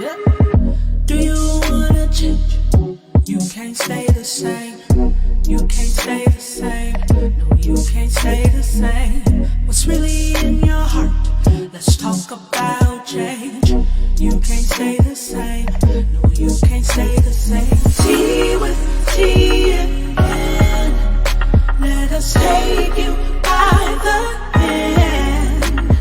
Yeah. Do you wanna change? You can't stay the same. You can't stay the same. No, you can't stay the same. What's really in your heart? Let's talk about change. You can't stay the same. No, you can't stay the same. Tea with tea in hand. Let us take you by the hand.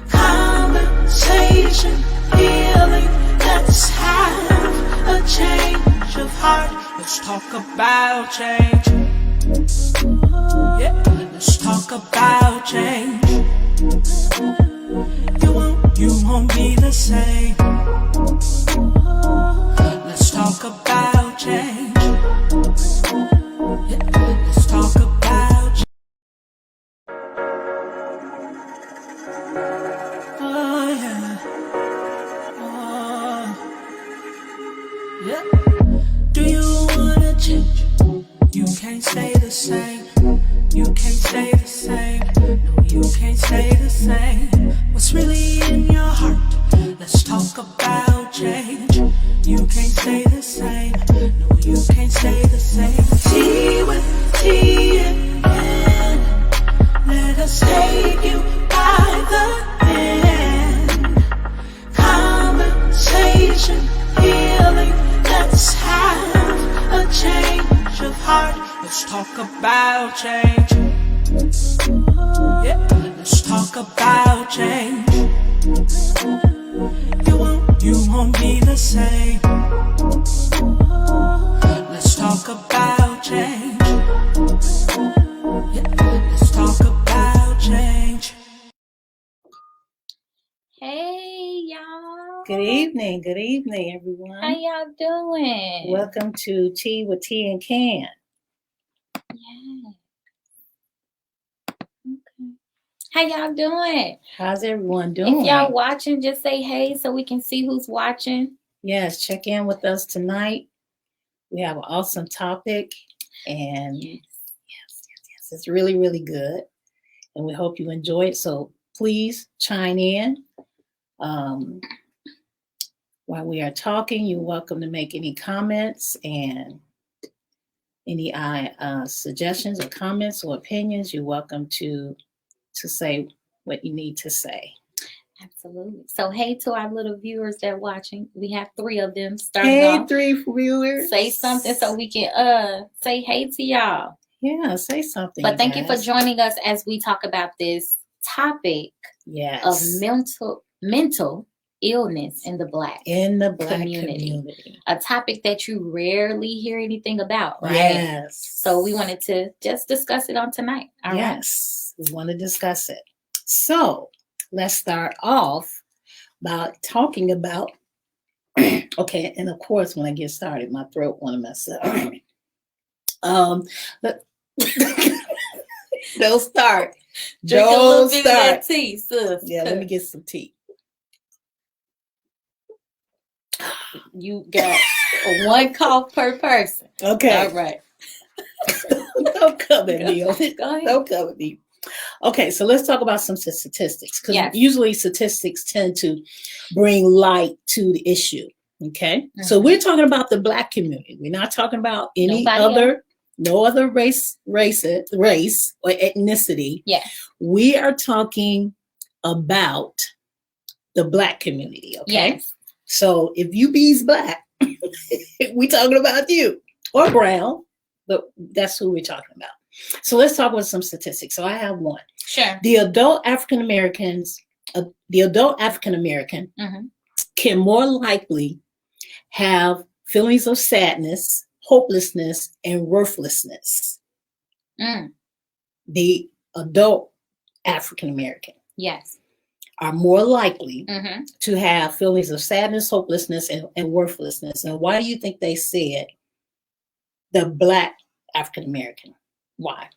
Conversation, healing. Let's have a change of heart. Let's talk about change. Yeah, let's talk about change. You won't be the same. Let's talk about change. Yeah, let's talk about change. Oh yeah. Oh yeah. Do you wanna change? You can't stay the same. You can't stay the same. No, you can't stay the same. What's really in your heart? Let's talk about change. You can't stay the same. No, you can't stay the same. Tea with tea in hand. Let us take you by the hand. Conversation, healing. Let's have a change of heart. Let's talk about change. Yeah, let's talk about change. You won't be the same. Let's talk about change. Yeah, let's talk about change. Hey y'all. Good evening, everyone. How y'all doing? Welcome to Tea with Tea and Can. Yeah. Okay. How y'all doing? How's everyone doing? If y'all watching, just say hey so we can see who's watching. Yes, check in with us tonight. We have an awesome topic, and yes, it's really, really good. And we hope you enjoy it. So please chime in. While we are talking, you're welcome to make any comments and any suggestions or comments or opinions. You're welcome to say what you need to say. Absolutely. So hey to our little viewers that are watching. We have 3 of them. Hey, 3 viewers. Say something so we can say hey to y'all. Yeah, say something. But thank you for joining us as we talk about this topic of mental illness in the Black community. A topic that you rarely hear anything about, right? Yes. So we wanted to just discuss it on tonight. All yes, right? We want to discuss it. So let's start off by talking about, okay, and of course, when I get started, my throat want to mess up. Don't start. Drink a little bit of that tea, sis. Yeah, let me get some tea. You got 1 cough per person. Okay. All right. Don't come at me. Go ahead. Don't come at me. Okay, so let's talk about some statistics, because usually statistics tend to bring light to the issue. Okay, so we're talking about the Black community. We're not talking about no other race or ethnicity. Yeah, we are talking about the Black community. Okay, yes. So if you be's Black, we talking about you, or brown, but that's who we're talking about. So let's talk about some statistics. So I have one. Sure. The adult African American can more likely have feelings of sadness, hopelessness, and worthlessness. The adult African American, yes, are more likely to have feelings of sadness, hopelessness, and worthlessness. And why do you think they said the Black African American? Why?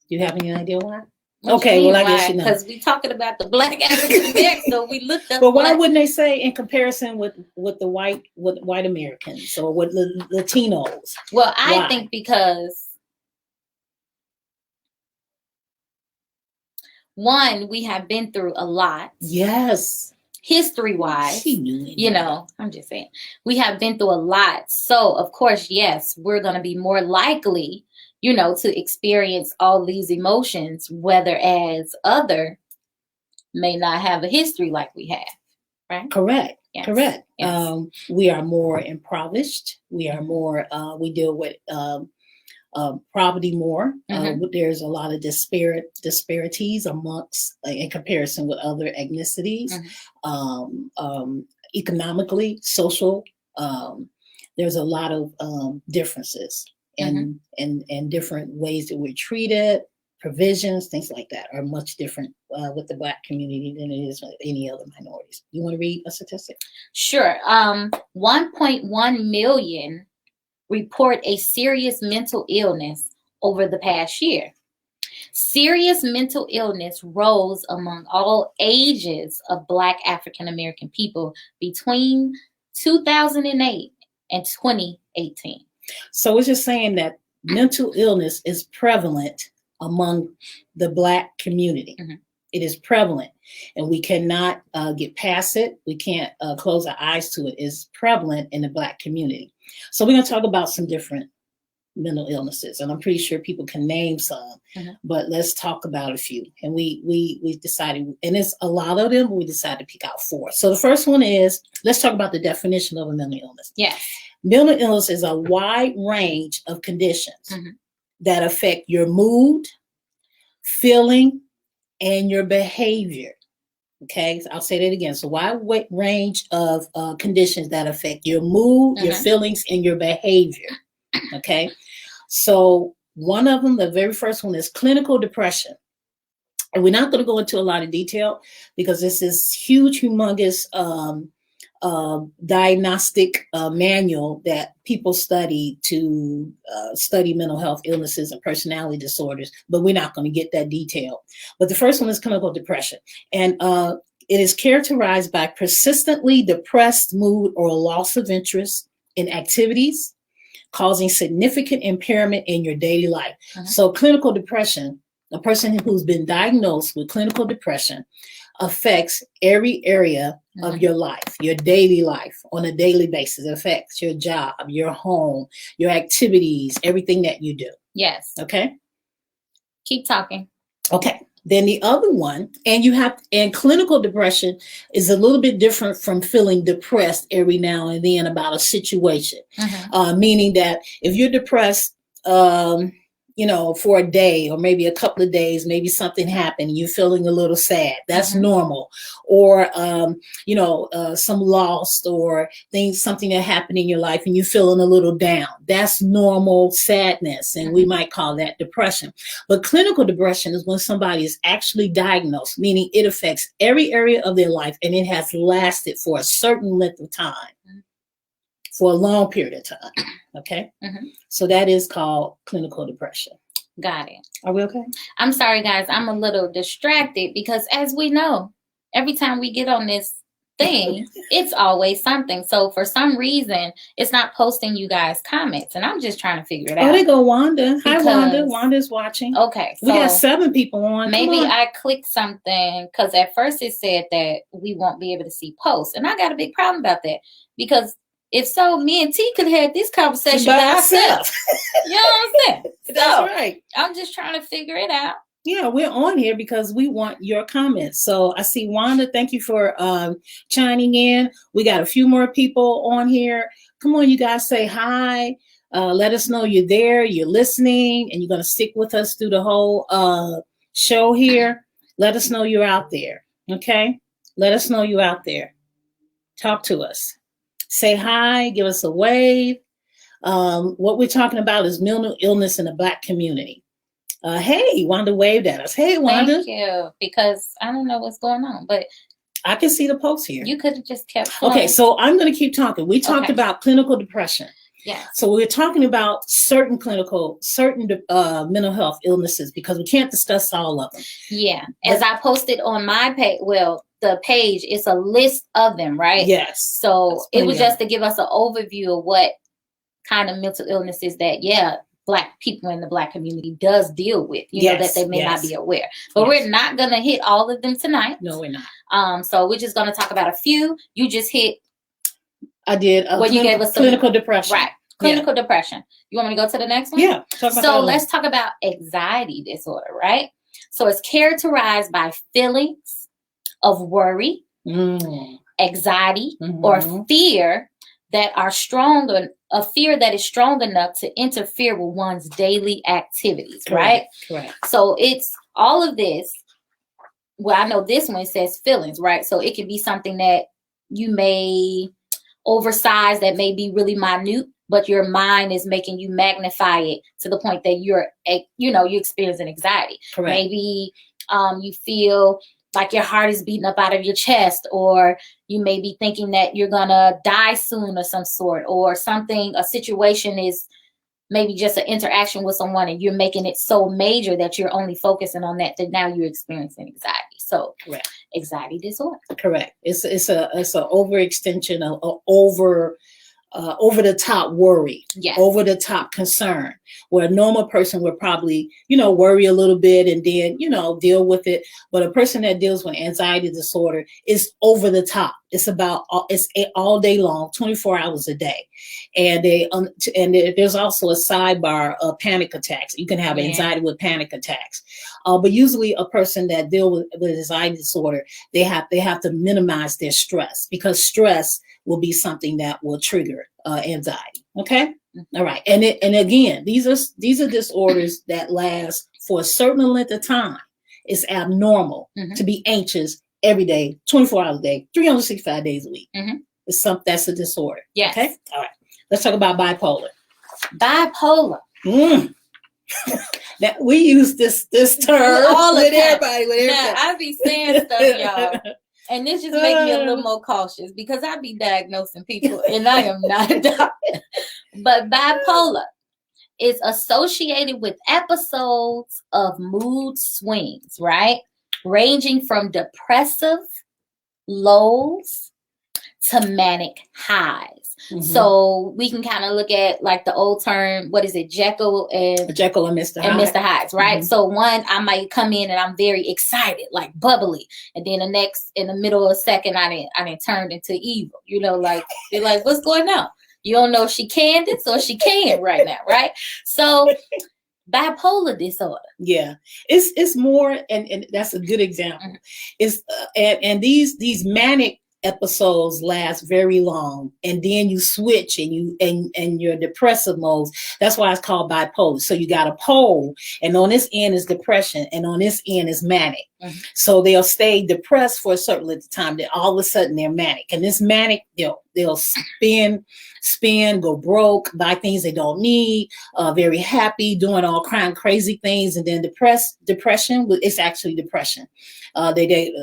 Do you have any idea why? Okay, well, I guess you know. Because we're talking about the Black African American, so we looked up. But why wouldn't they say in comparison with white Americans or with Latinos? Well, I think because one, we have been through a lot. Yes. history-wise, I'm just saying, we have been through a lot. So, of course, yes, we're going to be more likely, to experience all these emotions, whereas other may not have a history like we have, right? Correct. Yes. Correct. Yes. We are more impoverished. We are more, we deal with poverty more. There's a lot of disparities amongst, in comparison with other ethnicities. Economically, social, there's a lot of differences and different ways that we're treated. Provisions, things like that are much different with the Black community than it is with any other minorities. You want to read a statistic? Sure. 1.1 million report a serious mental illness over the past year. Serious mental illness rose among all ages of Black African American people between 2008 and 2018. So it's just saying that mental illness is prevalent among the Black community. It is prevalent, and we cannot get past it. We can't close our eyes to it. It's prevalent in the Black community. So we're going to talk about some different mental illnesses, and I'm pretty sure people can name some, but let's talk about a few. And we decided, and it's a lot of them, but we decided to pick out 4. So the first one is, let's talk about the definition of a mental illness. Yes. Mental illness is a wide range of conditions that affect your mood, feeling, and your behavior. Okay, so I'll say that again. So wide range of conditions that affect your mood, your feelings, and your behavior. Okay, so one of them, the very first one, is clinical depression. And we're not going to go into a lot of detail because this is huge, humongous diagnostic manual that people study to study mental health illnesses and personality disorders, but we're not going to get that detail. But the first one is clinical depression. And it is characterized by persistently depressed mood or loss of interest in activities, causing significant impairment in your daily life. So clinical depression, a person who's been diagnosed with clinical depression, affects every area of your life, your daily life on a daily basis. It affects your job, your home, your activities, everything that you do. Yes. Okay. Keep talking. Okay. Then the other one, and clinical depression is a little bit different from feeling depressed every now and then about a situation. Meaning that if you're depressed, for a day or maybe a couple of days, maybe something happened, you're feeling a little sad. That's normal. Or, some loss or something that happened in your life and you're feeling a little down. That's normal sadness. And we might call that depression. But clinical depression is when somebody is actually diagnosed, meaning it affects every area of their life and it has lasted for a certain length of time. For a long period of time. Okay. So that is called clinical depression. Got it. Are we okay? I'm sorry, guys. I'm a little distracted because, as we know, every time we get on this thing, it's always something. So for some reason, it's not posting you guys comments, and I'm just trying to figure it out. Oh, there go Wanda. Hi, Wanda. Wanda's watching. Okay. So we got 7 people on. Maybe I clicked something because at first it said that we won't be able to see posts, and I got a big problem about that because if so, me and T could have had this conversation by ourselves. You know what I'm saying? That's right. I'm just trying to figure it out. Yeah, we're on here because we want your comments. So I see Wanda, thank you for chiming in. We got a few more people on here. Come on, you guys, say hi. Let us know you're there, you're listening, and you're going to stick with us through the whole show here. Let us know you're out there, okay? Let us know you're out there. Talk to us. Say hi, give us a wave. What we're talking about is mental illness in the Black community. Hey, Wanda waved at us. Hey, Wanda. Thank you, because I don't know what's going on, but I can see the post here. You could have just kept flowing. Okay, so I'm going to keep talking. We talked about clinical depression. Yeah. So we're talking about certain mental health illnesses because we can't discuss all of them. Yeah. As I posted on my page, the page, it's a list of them, right? Yes. So it was just to give us an overview of what kind of mental illnesses that, Black people in the Black community does deal with, you know, that they may not be aware. But we're not going to hit all of them tonight. No, we're not. So we're just going to talk about a few. You just hit. I did. You gave us clinical depression. Right. Clinical depression. You want me to go to the next one? Yeah. So let's talk about anxiety disorder, right? So it's characterized by feelings of worry, anxiety, or fear that are stronger, a fear that is strong enough to interfere with one's daily activities, right? Correct. So it's all of this. Well, I know this one says feelings, right? So it can be something that you may oversize, that may be really minute, but your mind is making you magnify it to the point that you're experiencing anxiety. Correct. Maybe you feel like your heart is beating up out of your chest, or you may be thinking that you're gonna die soon or some sort, or something, a situation is maybe just an interaction with someone and you're making it so major that you're only focusing on that now you're experiencing anxiety. So correct. Anxiety disorder. Correct. It's a overextension of over the top worry, over the top concern, where a normal person would probably, worry a little bit and then, deal with it. But a person that deals with anxiety disorder is over the top. It's all day long, 24 hours a day. And there's also a sidebar of panic attacks. You can have anxiety with panic attacks. But usually a person that deals with anxiety disorder, they have to minimize their stress, because stress will be something that will trigger anxiety. Okay. All right. And again, these are disorders that last for a certain length of time. It's abnormal to be anxious every day, 24 hours a day, 365 days a week. That's a disorder. Yes. Okay. All right. Let's talk about bipolar. Bipolar. Now, we use this term with everybody. Now, I be saying stuff, y'all. And this just makes me a little more cautious, because I be diagnosing people and I am not a doctor. But bipolar is associated with episodes of mood swings, right? Ranging from depressive lows to manic highs. So we can kind of look at like the old term, what is it? Jekyll and Mr. Hyde, right? So one, I might come in and I'm very excited, like bubbly. And then in the middle of a second, I didn't turn into evil. Like they're like, what's going on? You don't know if she Candace or she can right now, right? So bipolar disorder. Yeah, it's more, and that's a good example. It's and these manic episodes last very long, and then you switch and your depressive modes. That's why it's called bipolar. So you got a pole, and on this end is depression, and on this end is manic. So they'll stay depressed for a certain length of time, then all of a sudden they're manic. And this manic, they'll spin, go broke, buy things they don't need, very happy, doing all kind of crazy things. And then depression, it's actually depression. They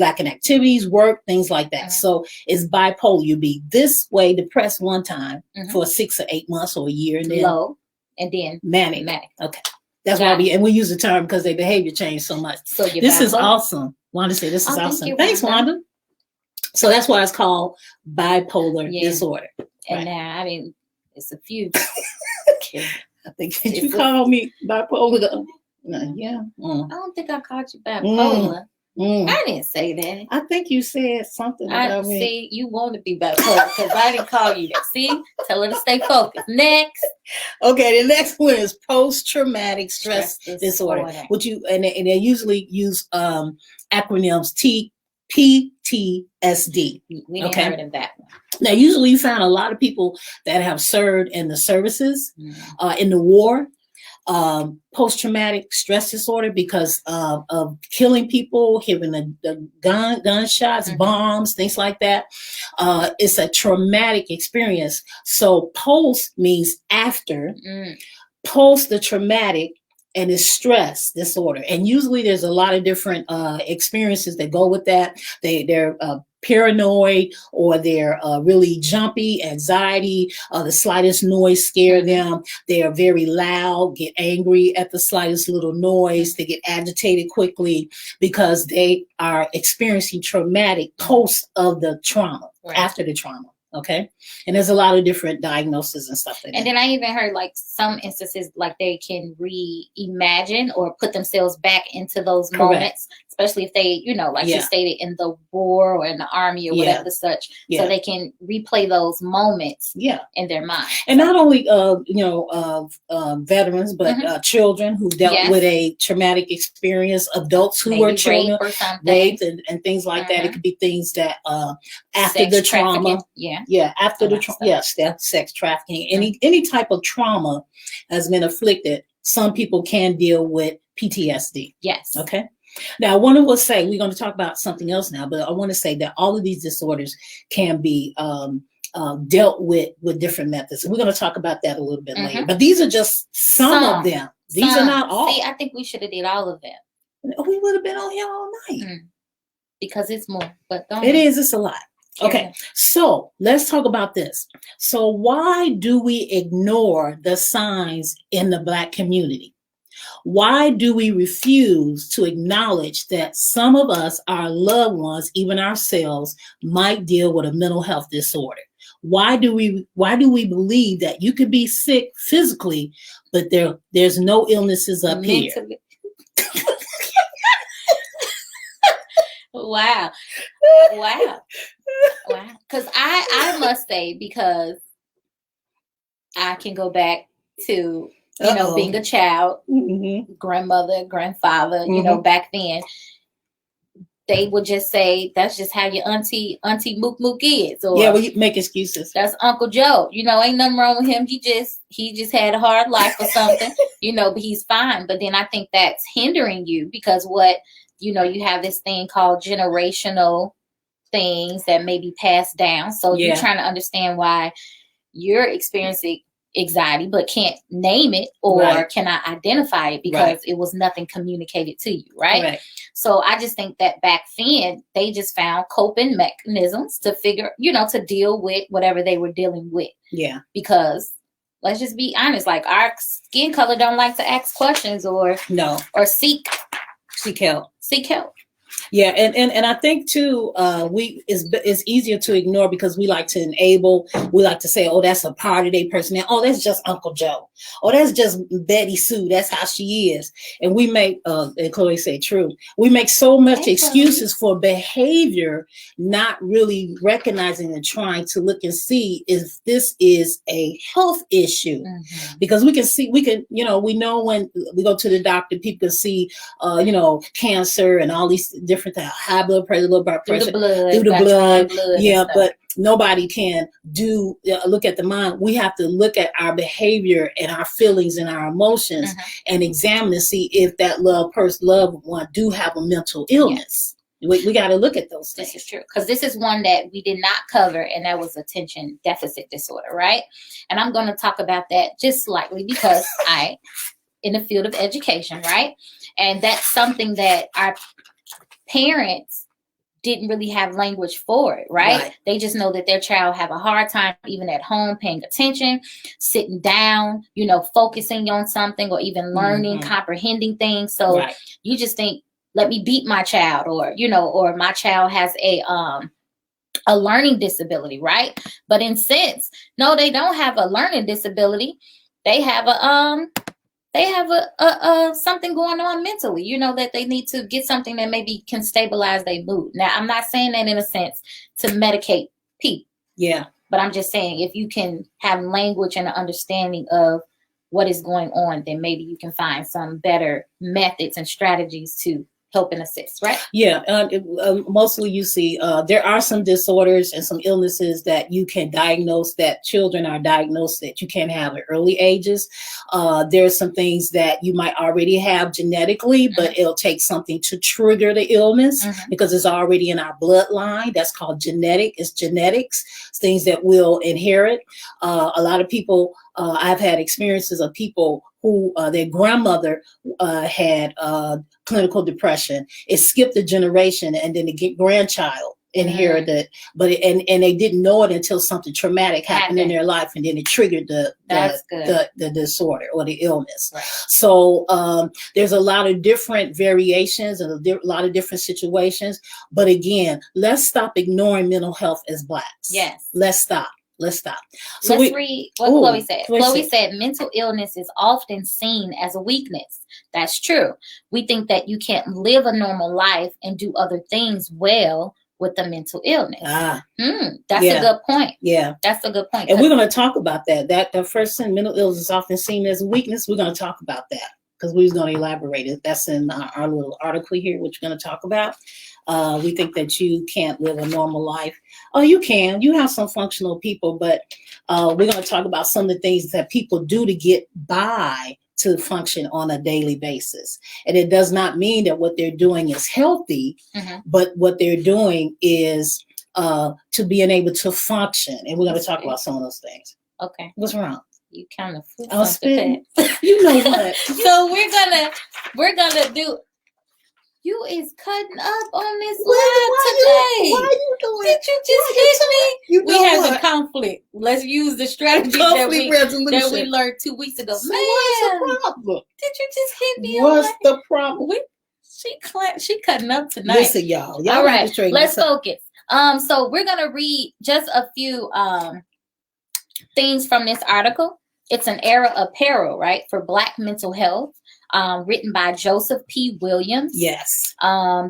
lack in activities, work, things like that. So it's bipolar. You'll be this way, depressed one time for 6 or 8 months or a year, and then low, and then manic. Okay. That's why we use the term, because their behavior changed so much. So this is awesome. Wanda said this is awesome. Thanks, Wanda. So that's why it's called bipolar disorder. And now, it's a few. I think you called me bipolar. Yeah. I don't think I called you bipolar. I didn't say that. I think you said something about me. See, you want to be bipolar, because I didn't call you that. See? Tell her to stay focused. Next. Okay, the next one is post-traumatic stress disorder. Which and they usually use acronyms PTSD. We didn't heard of that one. Now, usually you find a lot of people that have served in the services, in the war, post-traumatic stress disorder, because of killing people, hearing the gunshots, bombs, things like that. It's a traumatic experience. So post means after, post the traumatic, and it's stress disorder. And usually there's a lot of different experiences that go with that. They're paranoid, or they're really jumpy, anxiety, the slightest noise scare them. They are very loud, get angry at the slightest little noise. They get agitated quickly, because they are experiencing traumatic post of the trauma, after the trauma. Okay. And there's a lot of different diagnoses and stuff like that. And then I even heard like some instances like they can reimagine or put themselves back into those moments, especially if they, you know, like you stated, in the war or in the army or whatever the such. So they can replay those moments in their mind. And not only, veterans, but children who dealt with a traumatic experience, adults who were children, raped and things like that. It could be things that after sex the trauma. After the sex trafficking, any type of trauma has been afflicted. Some people can deal with PTSD. Yes. Okay. Now, I want to say we're going to talk about something else now, but I want to say that all of these disorders can be dealt with different methods. And we're going to talk about that a little bit later. But these are just some of them. These are not all. See, I think we should have did all of them. We would have been on here all night. Because it's more. But it's a lot. Okay, so let's talk about this. So why do we ignore the signs in the Black community? Why do we refuse to acknowledge that some of us, our loved ones, even ourselves, might deal with a mental health disorder? Why do we believe that you could be sick physically, but there's no illnesses up here? Wow. Because I must say, because I can go back to, being a child, grandmother, grandfather, back then, they would just say, that's just how your auntie Mook Mook is. Or, you make excuses. That's Uncle Joe. Ain't nothing wrong with him. He just had a hard life or something, but he's fine. But then I think that's hindering you because you have this thing called generational things that may be passed down. So you're trying to understand why you're experiencing anxiety, but can't name it or cannot identify it because it was nothing communicated to you, right? So I just think that back then they just found coping mechanisms to to deal with whatever they were dealing with. Yeah. Because let's just be honest, like our skin color don't like to ask questions or seek help. Seek help. Yeah, and I think too, it's easier to ignore because we like to enable. We like to say, "Oh, that's a part of their personality. Oh, that's just Uncle Joe. Oh, that's just Betty Sue. That's how she is." And we make, and Chloe say, "True." We make so much excuses for behavior, not really recognizing and trying to look and see if this is a health issue, because we know when we go to the doctor, people can see, cancer and all these different things, high blood pressure, low blood pressure, through the blood. Yeah, but nobody can look at the mind. We have to look at our behavior and our feelings and our emotions and examine to see if that loved one do have a mental illness. We got to look at those things. This is true, because this is one that we did not cover, and that was attention deficit disorder, right? And I'm going to talk about that just slightly because I in the field of education, right? And that's something that our parents didn't really have language for it, right? They just know that their child have a hard time even at home paying attention, sitting down, focusing on something or even learning, comprehending things. So you just think, let me beat my child, or my child has a learning disability, right? But in sense, no, they don't have a learning disability. They have a something going on mentally, that they need to get something that maybe can stabilize their mood. Now, I'm not saying that in a sense to medicate people. Yeah. But I'm just saying if you can have language and an understanding of what is going on, then maybe you can find some better methods and strategies to help and assist, right? Yeah, mostly you see there are some disorders and some illnesses that you can diagnose, that children are diagnosed that you can have at early ages. There's some things that you might already have genetically, but it'll take something to trigger the illness because it's already in our bloodline. That's called genetic. It's genetics, it's things that we'll inherit. A lot of people, I've had experiences of people who their grandmother had clinical depression. It skipped a generation, and then the grandchild inherited, but and they didn't know it until something traumatic happened in their life, and then it triggered the disorder or the illness. Right. So there's a lot of different variations and a lot of different situations. But again, let's stop ignoring mental health as Blacks. Yes. Let's stop. So let's read what Chloe said. Chloe said mental illness is often seen as a weakness. That's true. We think that you can't live a normal life and do other things well with the mental illness. That's a good point. Yeah. That's a good point. And we're going to talk about that. The first thing, mental illness is often seen as a weakness. We're going to talk about that because we're going to elaborate it. That's in our little article here, which we're going to talk about. We think that you can't live a normal life. Oh, you can. You have some functional people, but we're going to talk about some of the things that people do to get by to function on a daily basis. And it does not mean that what they're doing is healthy, but what they're doing is to being able to function. And we're going to talk about some of those things. Okay. What's wrong? You kind of I'm spitting. You know what? So we're gonna do. You is cutting up on this live today. Why are you doing? Did you just hit me? We have a conflict. Let's use the strategy that we learned 2 weeks ago. So what's the problem? Did you just hit me? What's the problem? She cutting up tonight. Listen, y'all. All right, let's focus. So we're gonna read just a few things from this article. It's an era of peril, right, for Black mental health. Written by Joseph P. Williams. Yes.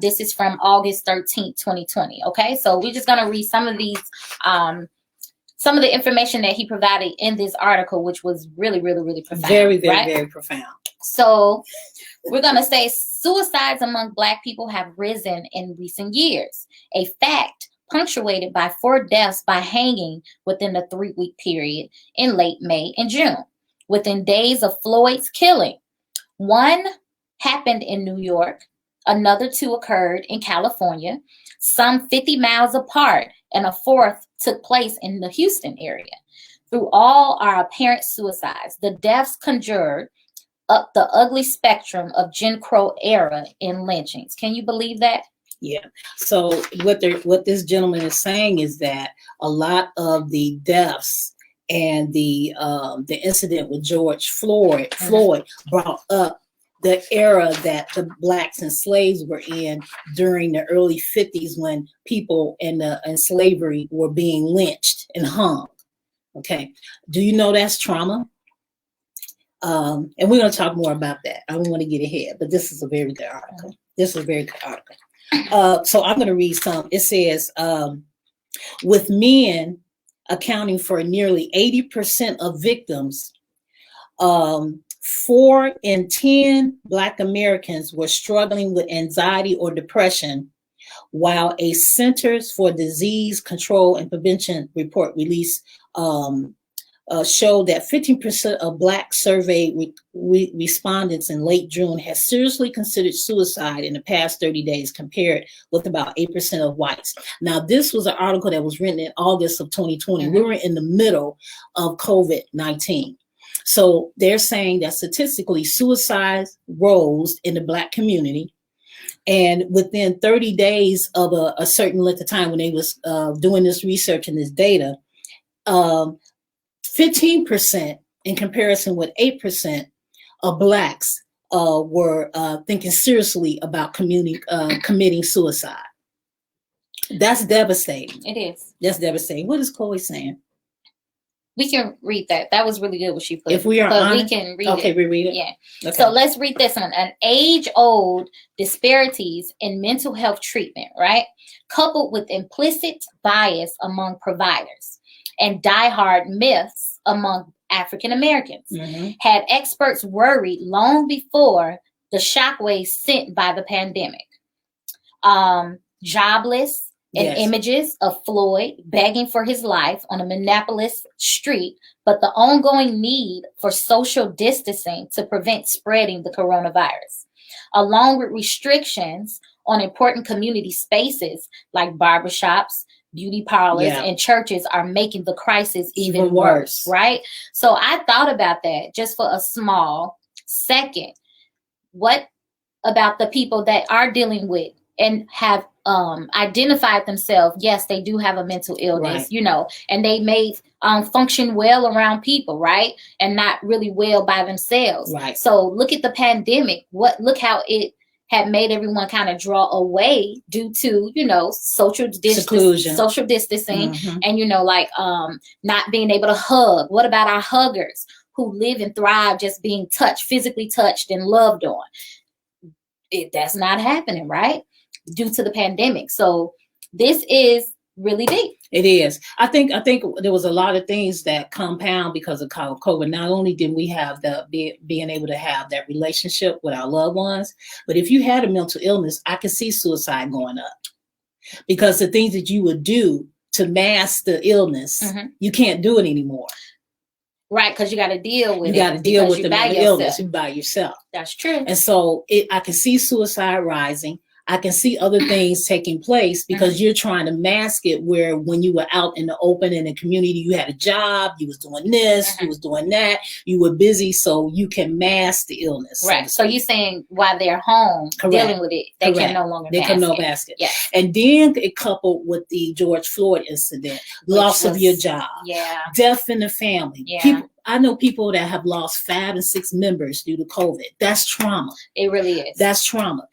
This is from August 13th, 2020. Okay, so we're just gonna read some of these, some of the information that he provided in this article, which was really, really, really profound. Very, very, very profound. So we're gonna say suicides among Black people have risen in recent years, a fact punctuated by 4 deaths by hanging within the 3-week period in late May and June, within days of Floyd's killing. 1 happened in New York, another 2 occurred in California, some 50 miles apart, and a 4th took place in the Houston area. Through all our apparent suicides, the deaths conjured up the ugly spectrum of Jim Crow era in lynchings. Can you believe that? Yeah. So what this gentleman is saying is that a lot of the deaths and the incident with George Floyd brought up the era that the Blacks and slaves were in during the early 50s when people in slavery were being lynched and hung. Okay. Do you know that's trauma? And we're going to talk more about that. I don't want to get ahead, but this is a very good article. So I'm going to read some. It says, with men accounting for nearly 80% of victims, 4 in 10 Black Americans were struggling with anxiety or depression, while a Centers for Disease Control and Prevention report released showed that 15% of Black survey respondents in late June had seriously considered suicide in the past 30 days, compared with about 8% of whites. Now, this was an article that was written in August of 2020. We were in the middle of COVID-19. So they're saying that statistically, suicide rose in the Black community. And within 30 days of a certain length of time when they was doing this research and this data, 15% in comparison with 8% of Blacks were thinking seriously about committing suicide. That's devastating. It is. That's devastating. What is Chloe saying? We can read that. That was really good what she put. If we are we can read it. Okay, we read it. Yeah. Okay. So let's read this one. An age-old disparities in mental health treatment, right? Coupled with implicit bias among providers and diehard myths among African Americans, had experts worried long before the shockwaves sent by the pandemic. Jobless and images of Floyd begging for his life on a Minneapolis street, but the ongoing need for social distancing to prevent spreading the coronavirus, along with restrictions on important community spaces like barbershops, beauty parlors, and churches, are making the crisis even worse, right? So I thought about that just for a small second. What about the people that are dealing with and have identified themselves, yes, they do have a mental illness, and they may function well around people, right? And not really well by themselves. Right. So look at the pandemic. Look how it had made everyone kind of draw away due to, social distancing, and, not being able to hug. What about our huggers who live and thrive just being physically touched and loved on? That's not happening, right? Due to the pandemic. So this is really deep. It is. I think there was a lot of things that compound because of COVID. Not only did we have being able to have that relationship with our loved ones, but if you had a mental illness, I could see suicide going up because the things that you would do to mask the illness, you can't do it anymore. Right, because you got to deal with it. You got to deal with the mental illness by yourself. That's true. And so I can see suicide rising. I can see other things taking place because you're trying to mask it, where when you were out in the open in the community, you had a job, you was doing this, you was doing that, you were busy, so you can mask the illness. Right. So you're saying while they're home dealing with it, they can no longer mask it. Yeah. And then it coupled with the George Floyd incident, loss of your job, death in the family. Yeah. I know people that have lost 5 and 6 members due to COVID. That's trauma. It really is. That's trauma.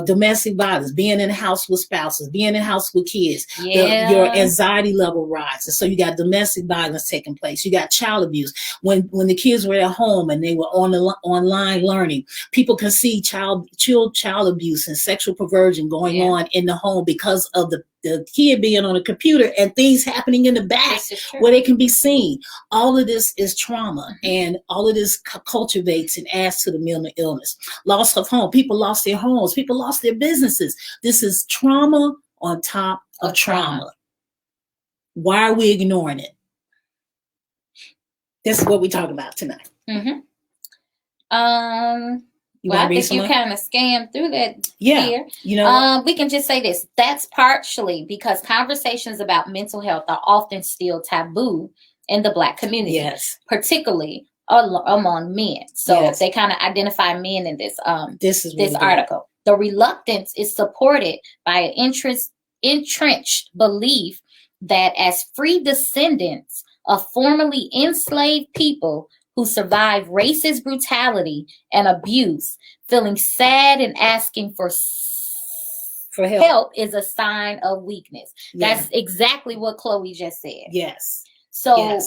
Domestic violence, being in the house with spouses, being in the house with kids. Yeah. Your anxiety level rises. So you got domestic violence taking place. You got child abuse. When the kids were at home and they were online learning, people can see child abuse and sexual perversion going on in the home because of the kid being on a computer and things happening in the back where they can be seen. All of this is trauma, and all of this cultivates and adds to the mental illness. Loss of home. People lost their homes. People lost their businesses. This is trauma on top of trauma. Why are we ignoring it? This is what we're talking about tonight. Well, I think you kind of scammed through that here. We can just say this. That's partially because conversations about mental health are often still taboo in the Black community. Yes. Particularly among men. So they kind of identify men in this article. The reluctance is supported by an entrenched belief that as free descendants of formerly enslaved people who survive racist brutality and abuse, feeling sad and asking for help is a sign of weakness. Yeah. That's exactly what Chloe just said. Yes. So,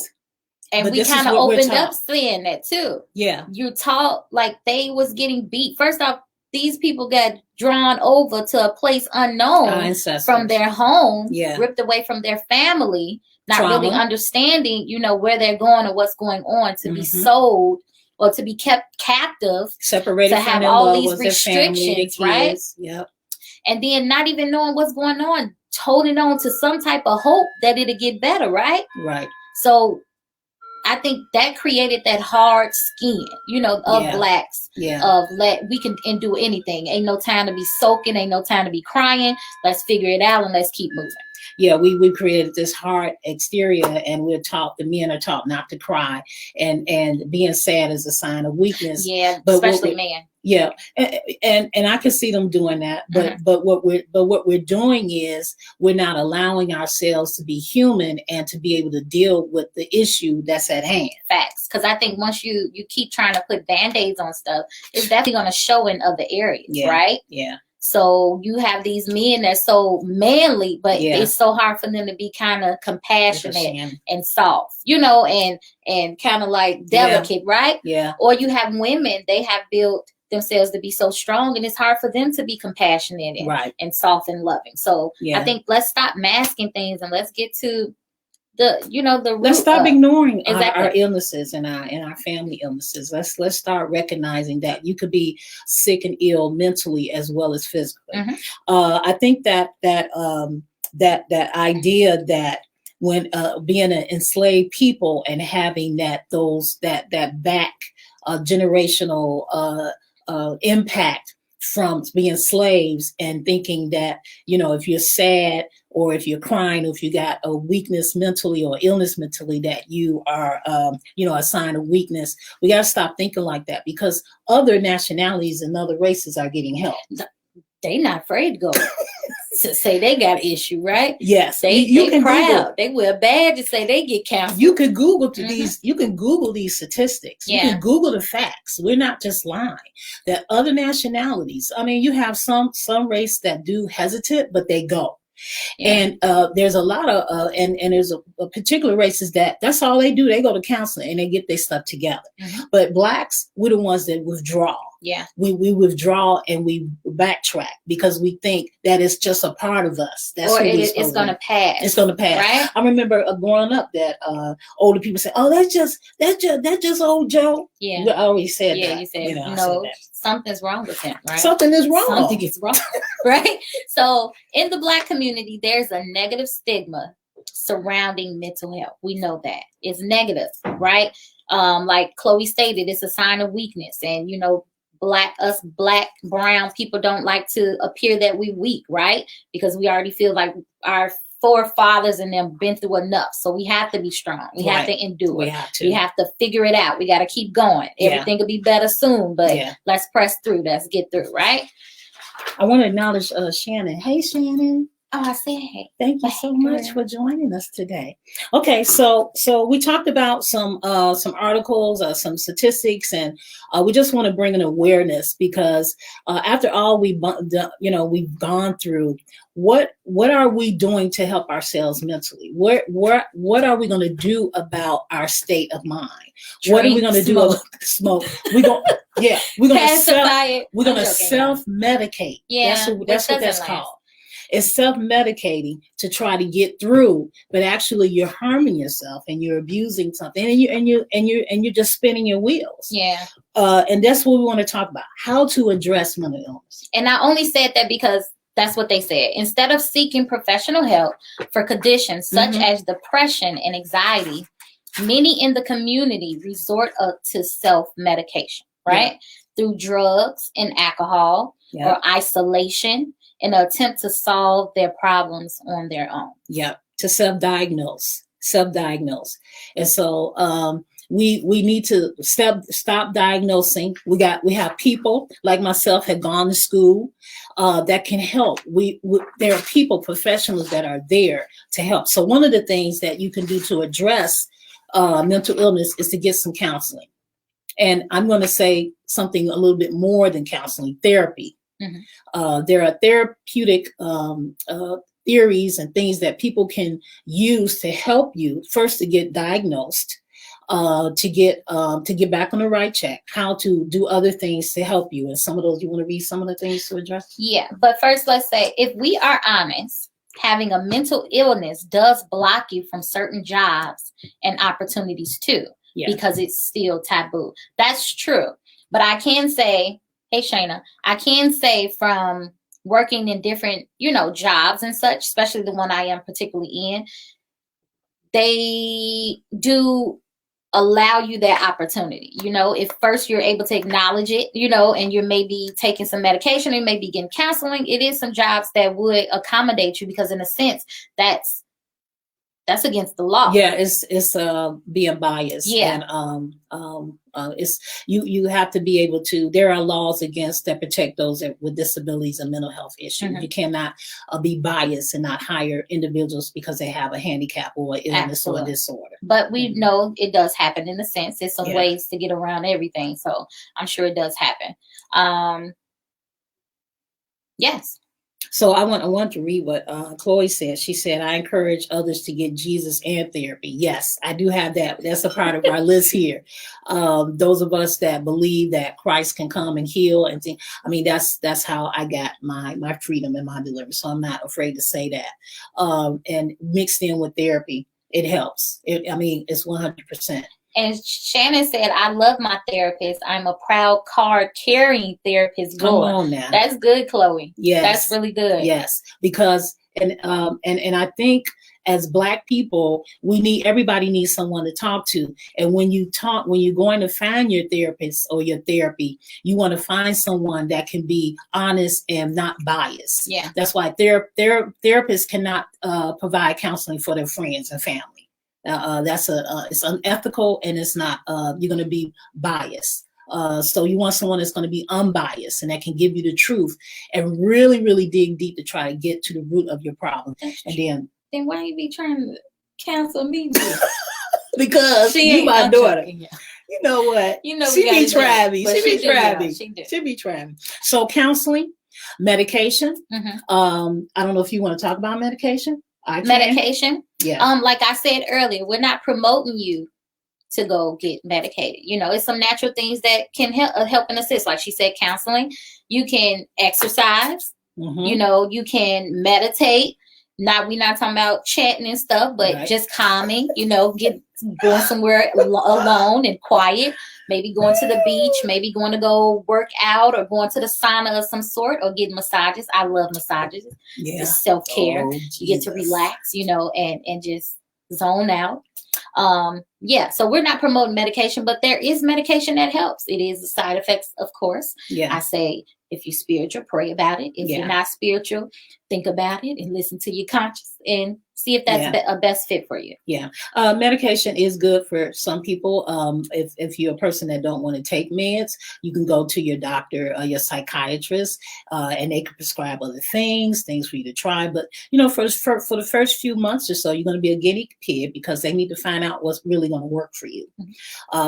and we kind of opened up saying that too. Yeah. You taught like they was getting beat. First off, these people got drawn over to a place unknown from their home, ripped away from their family, not really understanding, where they're going or what's going on, to be sold or to be kept captive, separated, to have all these restrictions, right? Yep. And then not even knowing what's going on, holding on to some type of hope that it'll get better, right? Right. So I think that created that hard skin, of Blacks. Yeah. Of we can do anything. Ain't no time to be soaking. Ain't no time to be crying. Let's figure it out and let's keep moving. Yeah, we created this hard exterior, and the men are taught not to cry, and being sad is a sign of weakness. Yeah, but especially men. Yeah, and I can see them doing that, but what we're doing is we're not allowing ourselves to be human and to be able to deal with the issue that's at hand. Facts, because I think once you keep trying to put Band-Aids on stuff, it's definitely going to show in other areas, right? Yeah. So you have these men that's so manly, but it's so hard for them to be kind of compassionate and soft, and kind of like delicate, right? Yeah. Or you have women, they have built themselves to be so strong, and it's hard for them to be compassionate and soft and loving. So I think let's stop masking things and let's get to the let's stop ignoring our illnesses and our family illnesses. Let's start recognizing that you could be sick and ill mentally as well as physically. I think that idea that when being an enslaved people and having that back generational impact from being slaves, and thinking that if you're sad or if you're crying, or if you got a weakness mentally or illness mentally, that you are a sign of weakness. We got to stop thinking like that, because other nationalities and other races are getting help. They not afraid to go. to say they got an issue, right? Yes, they can proud. Google. They wear a badge to say they get counseled. You could Google these. You can Google these statistics. Yeah. You can Google the facts. We're not just lying. That other nationalities. I mean, you have some race that do hesitate, but they go. Yeah. And there's a lot of and there's a particular races that's all they do. They go to counseling and they get their stuff together. Mm-hmm. But blacks, we're the ones that withdraw. Yeah, we withdraw and we backtrack because we think that it's just a part of us. That's or it's going to pass. It's going to pass. Right? I remember growing up that older people say, "Oh, that's just old Joe." Yeah, we always said that. Yeah, you said no. Something's wrong with him, right? Something is wrong. Something is wrong, right? So in the Black community, there's a negative stigma surrounding mental health. We know that it's negative, right? Like Chloe stated, it's a sign of weakness, and black, brown people don't like to appear that we weak, right? Because we already feel like our forefathers and them been through enough. So we have to be strong. We have to endure. We have to figure it out. We got to keep going. Everything will be better soon, but let's press through. Let's get through, right? I want to acknowledge Shannon. Hey, Shannon. Oh, I said hey. Thank you so much for joining us today. Okay, so we talked about some articles, some statistics, and we just want to bring an awareness because after all we've gone through, what are we doing to help ourselves mentally? What are we going to do about our state of mind? What are we going to do about smoke? We're going to self-medicate. Yeah, that's what that's called. It's self-medicating to try to get through, but actually you're harming yourself and you're abusing something, and you're just spinning your wheels. Yeah. And that's what we want to talk about: how to address mental illness. And I only said that because that's what they said. Instead of seeking professional help for conditions such as depression and anxiety, many in the community resort to self-medication, right? Through drugs and alcohol or isolation, in an attempt to solve their problems on their own. Yeah, to self-diagnose. And so we need to stop diagnosing. We have people like myself had gone to school that can help. There are people, professionals that are there to help. So one of the things that you can do to address mental illness is to get some counseling. And I'm going to say something a little bit more than counseling, therapy. Mm-hmm. There are therapeutic theories and things that people can use to help you first to get diagnosed, to get back on the right track, how to do other things to help you. And some of those, you want to read some of the things to address? Yeah, but first let's say, if we are honest, having a mental illness does block you from certain jobs and opportunities too, because it's still taboo. That's true. But I can say, hey, Shayna, I can say from working in different, jobs and such, especially the one I am particularly in, they do allow you that opportunity. If first you're able to acknowledge it, and you're maybe taking some medication and maybe getting counseling, it is some jobs that would accommodate you because in a sense, that's against the law. Yeah, it's being biased. Yeah. And it's you have to be able to. There are laws that protect those with disabilities and mental health issues. Mm-hmm. You cannot be biased and not hire individuals because they have a handicap or an illness or a disorder. But we know it does happen in a sense. There's some ways to get around everything, so I'm sure it does happen. Yes. So I want to read what Chloe said. She said, I encourage others to get Jesus and therapy. Yes, I do have that. That's a part of our list here. Those of us that believe that Christ can come and heal and think, that's how I got my freedom and my deliverance. So I'm not afraid to say that. And mixed in with therapy, it helps. It's 100%. And Shannon said, I love my therapist. I'm a proud card-carrying therapist. Come on now. That's good, Chloe. Yes. That's really good. Yes. Because, and I think as Black people, everybody needs someone to talk to. And when you're going to find your therapist or your therapy, you want to find someone that can be honest and not biased. Yeah. That's why therapists cannot provide counseling for their friends and family. It's unethical, and it's not. You're going to be biased. So you want someone that's going to be unbiased and that can give you the truth and really, really dig deep to try to get to the root of your problem. And then why you be trying to cancel me? Because you my daughter. You know what? You know she be trying me. She be trying me. She be trying me. So counseling, medication. I don't know if you want to talk about medication. Medication. Yeah. Like I said earlier, we're not promoting you to go get medicated. You know, it's some natural things that can help and assist. Like she said, counseling. You can exercise. You know, you can meditate. We're not talking about chatting and stuff, but just calming, you know, going somewhere alone and quiet, maybe going to the beach, maybe going to go work out or going to the sauna of some sort or getting massages. I love massages. Yeah. It's self-care. You get to relax, you know, and just zone out. So we're not promoting medication, but there is medication that helps. It is the side effects, of course. Yeah. I say, if you're spiritual, pray about it. If you're not spiritual, think about it and listen to your conscience and see if that's a best fit for you. Yeah. Medication is good for some people. If you're a person that don't want to take meds, you can go to your doctor or your psychiatrist, and they can prescribe other things for you to try. But, you know, for the first few months or so, you're going to be a guinea pig because they need to find out what's really going to work for you.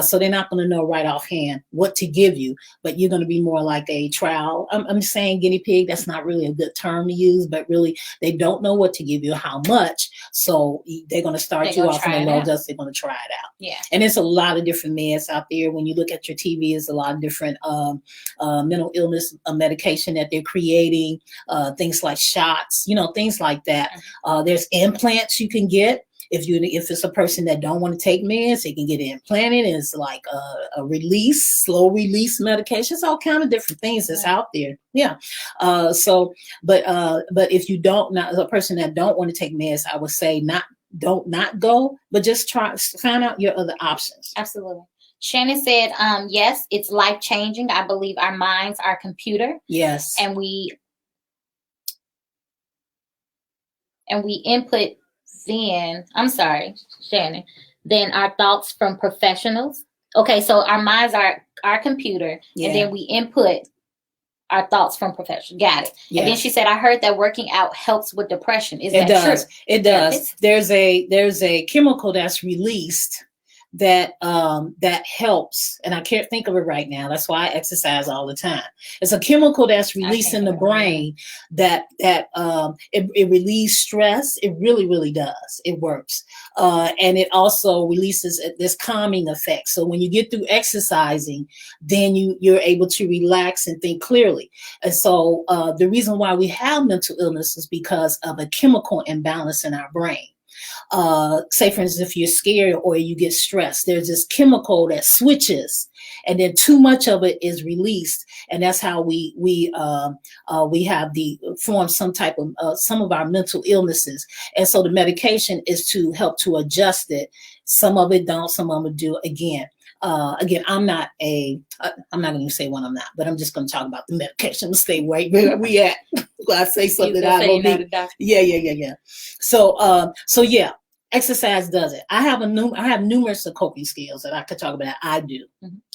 So they're not going to know right offhand what to give you, but you're going to be more like a trial. I'm saying guinea pig. That's not really a good term to use, but really they don't know what to give you, how much. So they're going to start you off in a low dose. They're going to try it out. Yeah. And there's a lot of different meds out there. When you look at your TV, there's a lot of different mental illness medication that they're creating, things like shots, you know, things like that. There's implants you can get. If it's a person that don't want to take meds, they can get it implanted. And it's like a slow release medication. It's all kind of different things that's out there. Yeah. But if you not a person that don't want to take meds, I would say not go, but just find out your other options. Absolutely. Shannon said, yes, it's life changing. I believe our minds are computer. Yes. And we input. Then Shannon, then our thoughts from professionals. Okay, so our minds are our computer, and then we input our thoughts from professionals. Got it. Yes. And then she said, I heard that working out helps with depression. Is that true? It does. There's a chemical that's released that helps, and I can't think of it right now. That's why I exercise all the time. It's a chemical that's released in the brain that it relieves stress. It really, really does. It works, and it also releases this calming effect. So when you get through exercising, then you're able to relax and think clearly. And so the reason why we have mental illness is because of a chemical imbalance in our brain. Say, for instance, if you're scared or you get stressed, there's this chemical that switches, and then too much of it is released, and that's how we have form some of our mental illnesses. And so the medication is to help to adjust it. Some of it don't, some of them do. Again, I'm not going to say when I'm not, but I'm just going to talk about the medication. Let's stay right where we at. I say something I don't need. Yeah. So yeah, exercise does it. I have numerous coping skills that I could talk about. I do,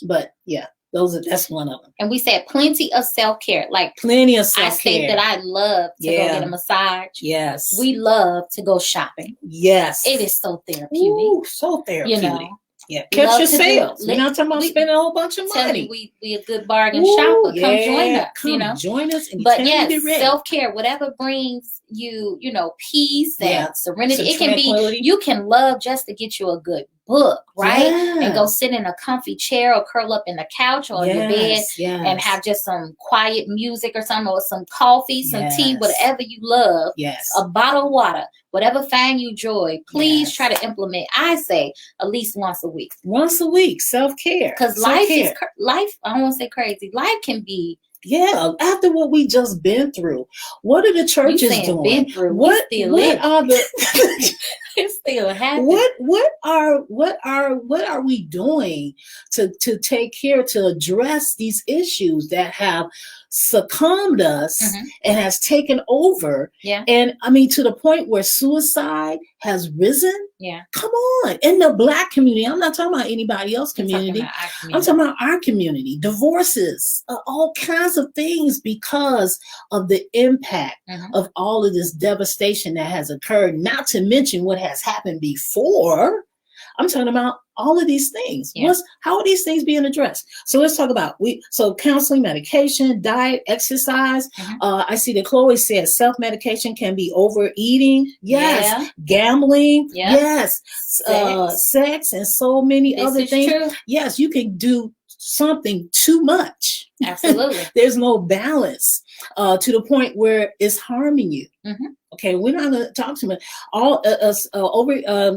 but yeah, that's one of them. And we said plenty of self-care, like plenty of self-care. I said that I love to go get a massage. Yes, we love to go shopping. Yes, it is so therapeutic. Ooh, so therapeutic. You know. Yeah, catch your sales. We're not talking about spending a whole bunch of money. We a good bargain shopper. Come join us. Join us. And but yes, self-care, whatever brings you, peace and serenity. It can be, you can love just to get you a good book, right? Yes. And go sit in a comfy chair or curl up in the couch or your bed and have just some quiet music or something, or some coffee, some tea, whatever you love. Yes. A bottle of water, whatever find you joy. Please try to implement. I say at least once a week. Once a week, self-care. Because life. I don't want to say crazy. Life can be. Yeah, after what we just been through, what are the churches doing? Been through, what are the It still happens. What are we doing to take care to address these issues that have succumbed us and has taken over? Yeah. And I mean, to the point where suicide has risen. Yeah. Come on. In the Black community, I'm not talking about anybody else's community. I'm talking about our community. Divorces, all kinds of things because of the impact of all of this devastation that has occurred, not to mention what has happened before. I'm talking about all of these things. Yeah. How are these things being addressed? So let's talk about counseling, medication, diet, exercise. I see that Chloe said self-medication can be overeating. Yes. Yeah. Gambling. Yeah. Yes. Sex and so many other things. True. Yes, you can do something too much. Absolutely. There's no balance to the point where it's harming you. Okay, we're not going to talk too much.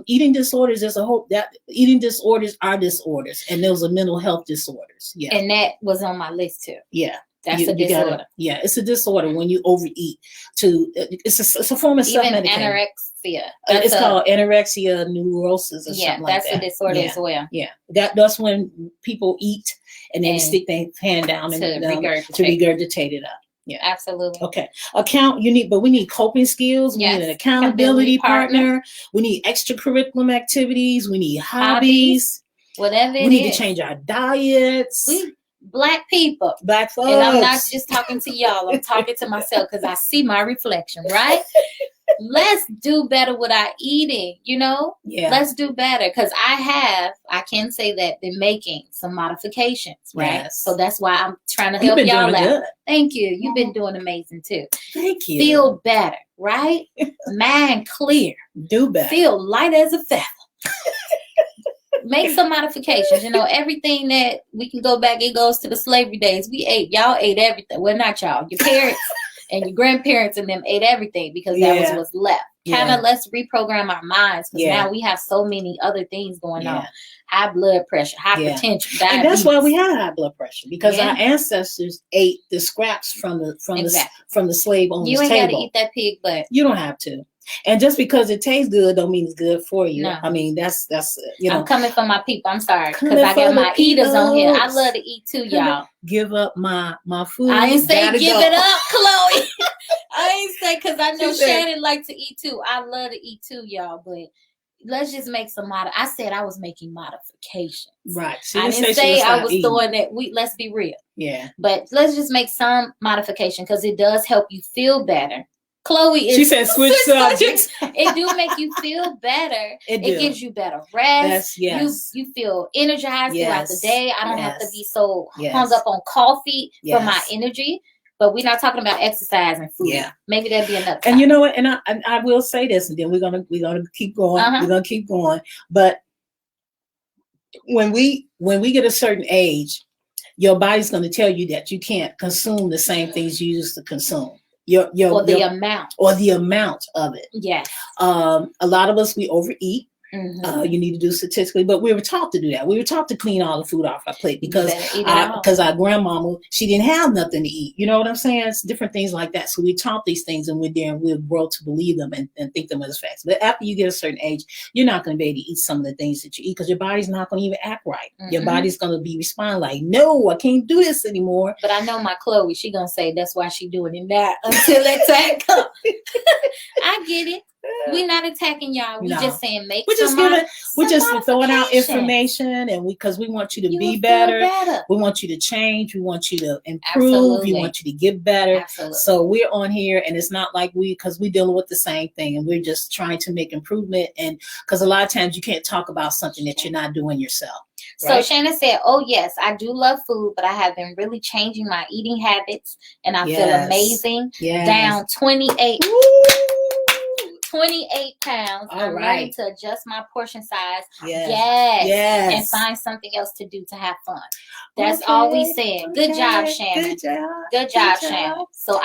Eating disorders. There's a hope that eating disorders are disorders, and those are mental health disorders. Yeah, and that was on my list too. Yeah, that's a disorder. It's a disorder when you overeat. It's a form of self-medication. Anorexia. It's called anorexia neurosis or something like that. That's a disorder as well. Yeah, that's when people eat and then stick their hand down and to regurgitate it up. Yeah, absolutely. Okay. We need coping skills. We need an accountability partner. We need extracurricular activities. We need hobbies. Whatever it is. We need to change our diets. Black people. Black folks. And I'm not just talking to y'all. I'm talking to myself because I see my reflection, right? Let's do better with our eating, Yeah. Let's do better. Because I can say that, been making some modifications, right? Yes. So that's why I'm trying to help y'all out. Good. Thank you. You've been doing amazing too. Thank you. Feel better, right? Mind clear. Do better. Feel light as a feather. Make some modifications. Everything that we can go back, it goes to the slavery days. Y'all ate everything. Well, not y'all. Your parents and your grandparents and them ate everything because that was what's left. Kind of let's reprogram our minds because now we have so many other things going on. High blood pressure, hypertension, diabetes. And that's why we have high blood pressure because our ancestors ate the scraps from the slave owners' table. You ain't got to eat that pig butt. You don't have to. And just because it tastes good don't mean it's good for you. No. I mean, that's I'm coming for my people. I'm sorry. Because I got my eaters on here. I love to eat too, y'all. Give up my food. I ain't say give it up, Chloe. I ain't say because I know Shannon like to eat too. I love to eat too, y'all. But let's just make some I said I was making modifications. Right. I didn't say I was doing that. Let's be real. Yeah. But let's just make some modification because it does help you feel better. Chloe is. She said switch subjects. It do make you feel better. It gives you better rest. You feel energized throughout the day. I don't have to be so hung up on coffee for my energy. But we're not talking about exercise and food. Yeah. Maybe that'd be another time. And you know what? And I will say this, and then we're gonna keep going. We're gonna keep going. But when we get a certain age, your body's gonna tell you that you can't consume the same things you used to consume. The amount of it. Yes. A lot of us, we overeat. You need to do statistically, but we were taught to do that. We were taught to clean all the food off our plate because our grandmama, she didn't have nothing to eat. You know what I'm saying? It's different things like that. So we taught these things and we'll grow to believe them and think them as facts. But after you get a certain age, you're not going to be able to eat some of the things that you eat because your body's not going to even act right. Your body's going to be responding like, no, I can't do this anymore. But I know my Chloe, she going to say that's why she doing it now until that time comes. I get it. We're not attacking y'all. We're just saying we're just throwing out information, and because we want you to be better. We want you to change. We want you to improve. Absolutely. We want you to get better. Absolutely. So we're on here, and it's not like because we're dealing with the same thing, and we're just trying to make improvement. And because a lot of times you can't talk about something that you're not doing yourself. Right? So Shannon said, "Oh yes, I do love food, but I have been really changing my eating habits, and I feel amazing. Down 28." 28 pounds. I'm ready to adjust my portion size. Yes. And find something else to do to have fun. That's all we said. Good job, Shannon. Good job, Shannon. So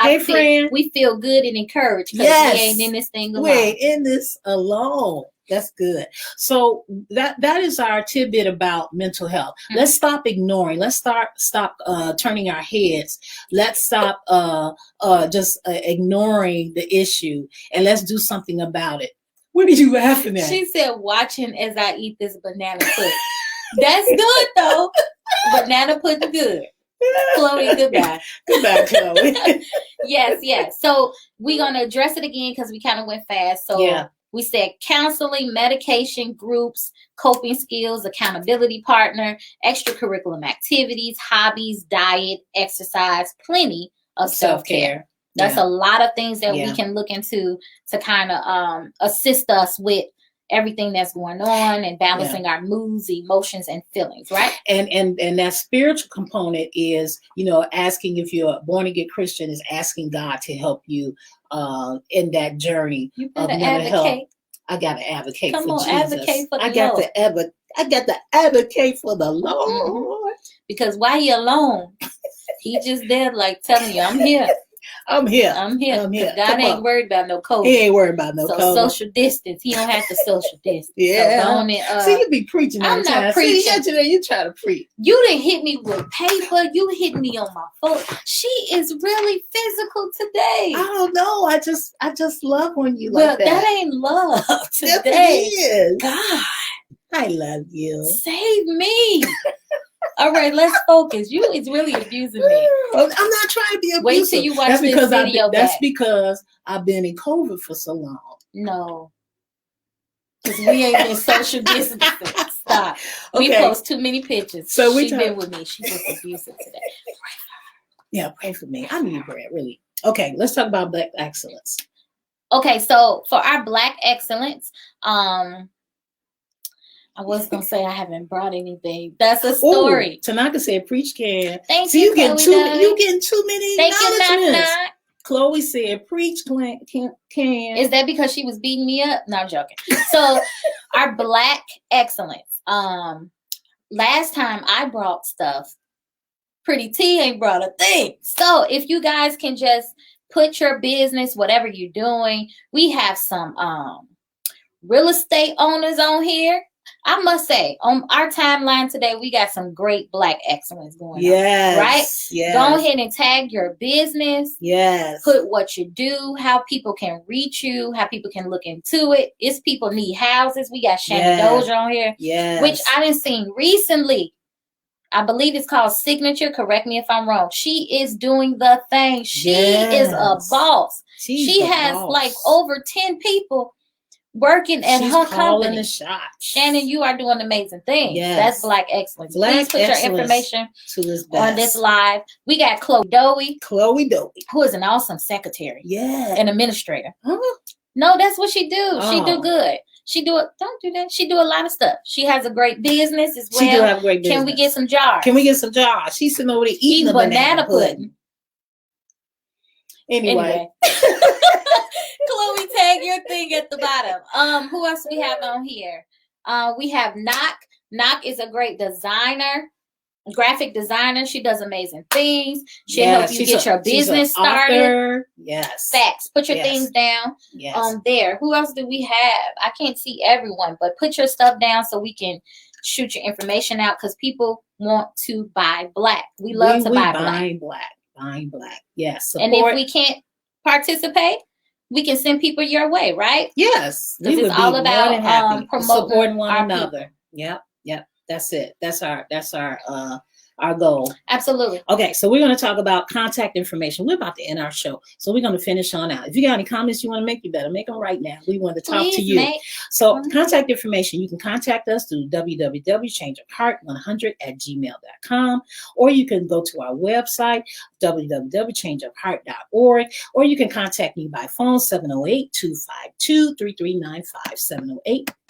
we feel good and encouraged because we ain't in this thing alone. We ain't in this alone. That's good. So that is our tidbit about mental health. Let's stop ignoring. Let's stop turning our heads. Let's stop just ignoring the issue, and let's do something about it. What are you laughing at? She said, watching as I eat this banana pudding. That's good, though. Banana pudding good. Chloe, goodbye. Goodbye, Chloe. Yes. So we're going to address it again because we kind of went fast. So we said counseling, medication, groups, coping skills, accountability partner, extracurricular activities, hobbies, diet, exercise, plenty of self-care. That's a lot of things that we can look into to kind of assist us with everything that's going on and balancing our moods, emotions, and feelings, right? And that spiritual component is, asking if you're a born again Christian is asking God to help you in that journey of mental health. I gotta advocate for Jesus. Advocate for the Lord. I got to advocate for the Lord. Mm-hmm. Because while you're alone, he just there like telling you, I'm here. I'm here. God ain't worried about no COVID. He ain't worried about no COVID. Social distance. He don't have to social distance. Yeah. So see, you be preaching. I'm not preaching. See, you try to preach. You didn't hit me with paper. You hit me on my phone. She is really physical today. I don't know. I just love when you like that. Well, that ain't love today. Yes, it is. God, I love you. Save me. All right, let's focus. You is really abusing me. I'm not trying to be abusive. Wait till you watch this video. That's because I've been in COVID for so long. No. Because we ain't been social distancing. Stop. We post too many pictures. So she's been with me. She's just abusive today. Yeah, pray for me. I need prayer, really. Okay, let's talk about Black excellence. Okay, so for our Black excellence, I was gonna say I haven't brought anything. That's a story. Tanaka said, "Preach, can." Thank you. You getting too many acknowledgments. Knock. Chloe said, "Preach, can." Is that because she was beating me up? No, I'm joking. So, our Black excellence. Last time I brought stuff, Pretty T ain't brought a thing. So, if you guys can just put your business, whatever you're doing, we have some real estate owners on here. I must say, on our timeline today, we got some great Black excellence going on. Right? Yes. Go ahead and tag your business. Yes. Put what you do, how people can reach you, how people can look into it. It's people need houses. We got Shannon Doja on here. Yes. Which I done seen recently. I believe it's called Signature. Correct me if I'm wrong. She is doing the thing. She is a boss. She has like over 10 people working at her company. The shots. Shannon, you are doing amazing things. Yes. That's Black excellence. Please put your information on this live. We got Chloe Dowie, who is an awesome secretary. Yeah. An administrator. Uh-huh. No, that's what she do. She do good. She do it. Don't do that. She do a lot of stuff. She has a great business as well. She do have a great business. Can we get some jars? She's sitting over there eating banana pudding. Anyway. Chloe, tag your thing at the bottom. Who else we have on here? We have Knock. Knock is a great designer, graphic designer. She does amazing things. She'll help you get your business started. Yes. Facts. Put your things down there. Who else do we have? I can't see everyone, but put your stuff down so we can shoot your information out because people want to buy Black. We love to buy Black. Buying Black. Yes. Support. And if we can't participate, we can send people your way, right? Yes. Because it's all about supporting one another. People. Yep. That's it. That's our goal. Absolutely. Okay, so we're going to talk about contact information. We're about to end our show, so we're going to finish on out. If you got any comments you want to make, you better make them right now. We want to talk to you. So contact information, you can contact us through www.changeofheart100@gmail.com, or you can go to our website, www.changeofheart.org, or you can contact me by phone, 708-252-3395,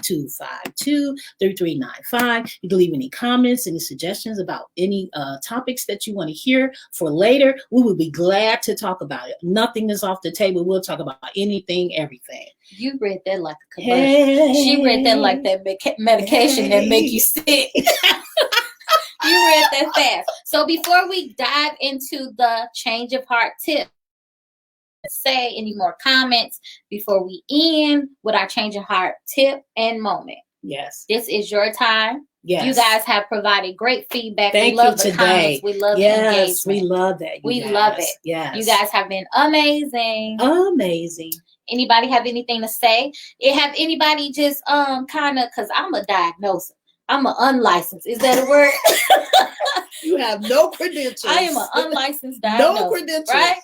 708-252-3395. You can leave any comments, any suggestions about any topics that you want to hear for later. We will be glad to talk about it. Nothing is off the table. We'll talk about anything, everything. You read that like a commercial. She read that like that medication that make you sick. You read that fast. So before we dive into the Change of Heart tip, say any more comments before we end with our Change of Heart tip and moment. Yes. This is your time. Yes. You guys have provided great feedback. Thank we love you the today. Comments. We love the engagement. We love that. We love it. Yes. You guys have been amazing. Amazing. Anybody have anything to say? Have anybody just kind of, because I'm a diagnoser. I'm an unlicensed. Is that a word? You have no credentials. I am an unlicensed diagnoser. No credentials. Right?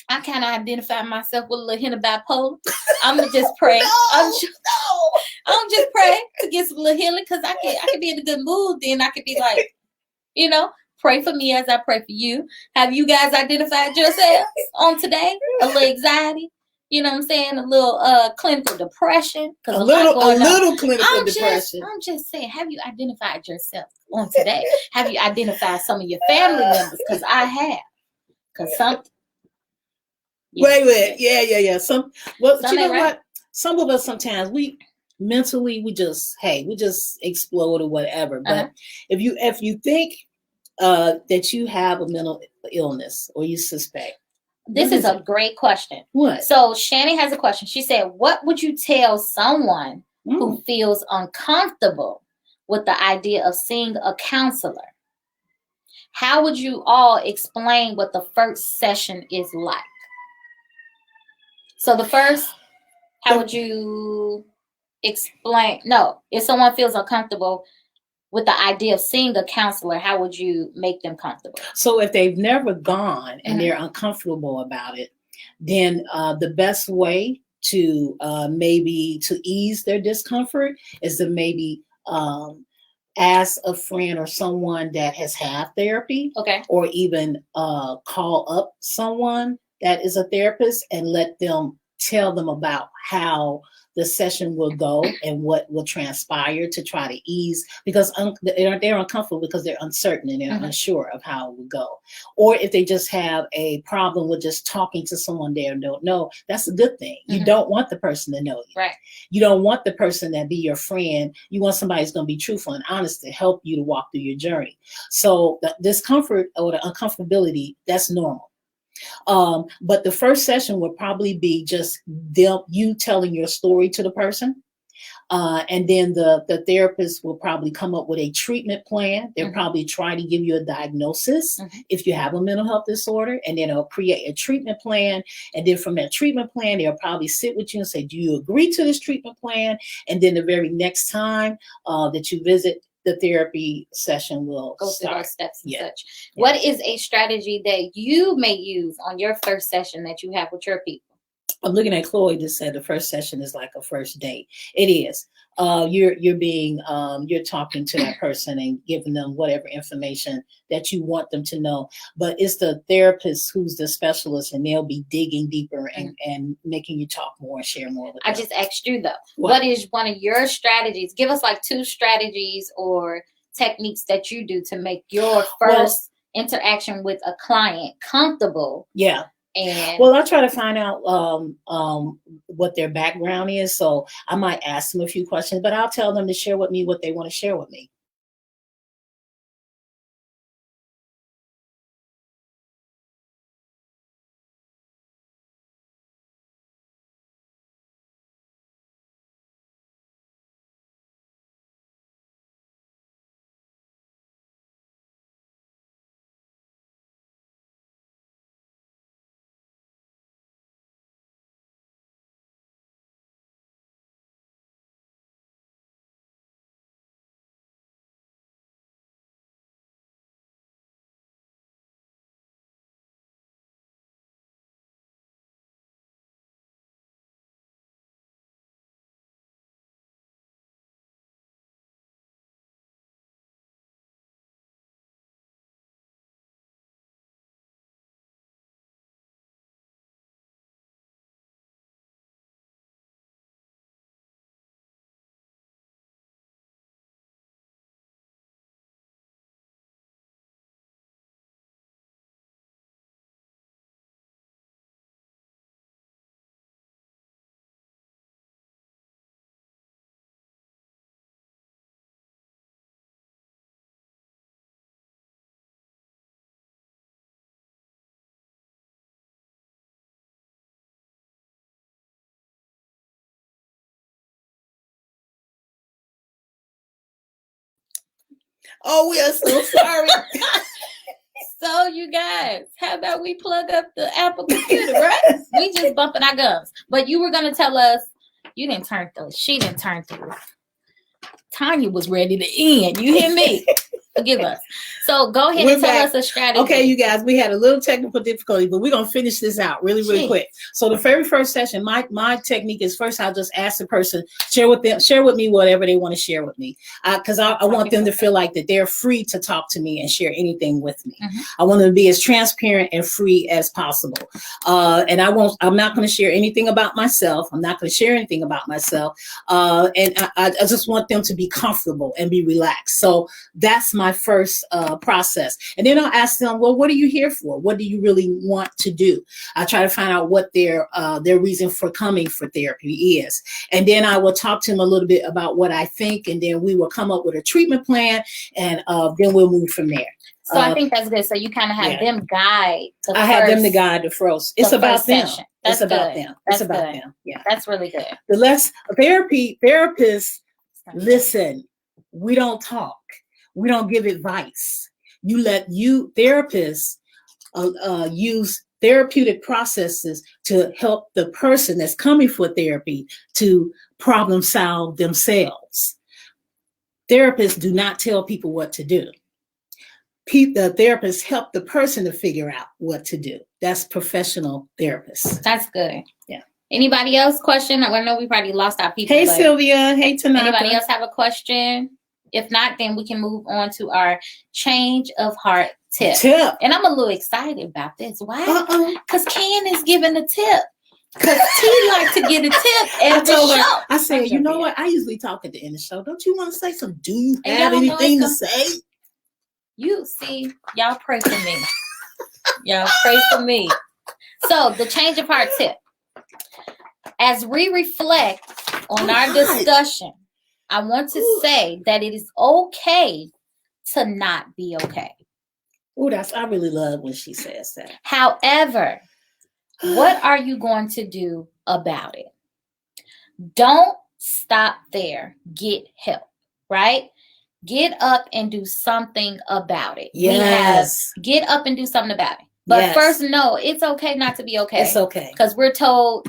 I kind of identify myself with a little hint of bipolar. I'm gonna just pray. I'm just pray to get some little healing, because I can be in a good mood. Then I could be like, pray for me as I pray for you. Have you guys identified yourselves on today? A little anxiety. You know what I'm saying? A little clinical depression. A little clinical depression. I'm just saying, have you identified yourself on today? Have you identified some of your family members? Because I have. Because something. Wait. Yeah. You know what? Some of us sometimes we just explode or whatever. But if you think that you have a mental illness or you suspect. This is a great question. What? So Shannon has a question. She said, what would you tell someone who feels uncomfortable with the idea of seeing a counselor? How would you all explain what the first session is like? So how would you explain? No, if someone feels uncomfortable with the idea of seeing a counselor, how would you make them comfortable? So if they've never gone and they're uncomfortable about it, then the best way to maybe to ease their discomfort is to maybe ask a friend or someone that has had therapy, or even call up someone that is a therapist and let them tell them about how the session will go and what will transpire to try to ease, because they're uncomfortable because they're uncertain and they're unsure of how it will go. Or if they just have a problem with just talking to someone they don't know, that's a good thing. You don't want the person to know you. Right. You don't want the person to be your friend. You want somebody who's going to be truthful and honest to help you to walk through your journey. So the discomfort or the uncomfortability, that's normal. But the first session will probably be just you telling your story to the person. And then the therapist will probably come up with a treatment plan. They'll probably try to give you a diagnosis if you have a mental health disorder, and then they'll create a treatment plan. And then from that treatment plan, they'll probably sit with you and say, do you agree to this treatment plan? And then the very next time that you visit, the therapy session will go through those steps and such. Yeah. What is a strategy that you may use on your first session that you have with your people? I'm looking at Chloe just said the first session is like a first date. It is. You're talking to that person and giving them whatever information that you want them to know. But it's the therapist who's the specialist, and they'll be digging deeper and making you talk more and share more with them. I just asked you though, what is one of your strategies? Give us like 2 strategies or techniques that you do to make your first interaction with a client comfortable. Yeah. Well, I try to find out what their background is. So I might ask them a few questions, but I'll tell them to share with me what they want to share with me. Oh, we are so sorry. So you guys, how about we plug up the Apple computer, right? We just bumping our gums. But you were going to tell us, you didn't turn through. She didn't turn through. Tanya was ready to end. You hear me? Forgive us. So go ahead and tell us a strategy. Okay, you guys, we had a little technical difficulty, but we're going to finish this out really quick. So the very first session, my technique is first I'll just ask the person, share with me whatever they want to share with me. Because I want them to feel like that they're free to talk to me and share anything with me. Mm-hmm. I want them to be as transparent and free as possible. And I'm not going to share anything about myself. I'm not going to share anything about myself. And I just want them to be comfortable and be relaxed. So that's my first process. And then I'll ask them, well, what are you here for? What do you really want to do? I try to find out what their reason for coming for therapy is. And then I will talk to them a little bit about what I think, and then we will come up with a treatment plan, and then we'll move from there. So I think that's good. So you kind of have them guide. Have them to guide the first. It's about them. It's about them. It's about them. Yeah, that's really good. The less therapists listen. We don't talk. We don't give advice. You let therapists use therapeutic processes to help the person that's coming for therapy to problem solve themselves. Therapists do not tell people what to do. The therapists help the person to figure out what to do. That's professional therapists. That's good. Yeah. Anybody else question? I know we probably lost our people. Hey, Sylvia. Hey, Tanaka. Anybody else have a question? If not, then we can move on to our change of heart tip. And I'm a little excited about this. Why? Because Ken is giving a tip. Because he likes to get a tip every show. I said, you know what? I usually talk at the end of the show. Don't you want to say something? Do you have anything to say? You see, y'all pray for me. Y'all pray for me. So the change of heart tip. As we reflect on our discussion, I want to say that it is okay to not be okay. Oh, I really love when she says that. However, what are you going to do about it? Don't stop there. Get help, right? Get up and do something about it. Yes. Get up and do something about it. But first, no, it's okay not to be okay. It's okay. Because we're told,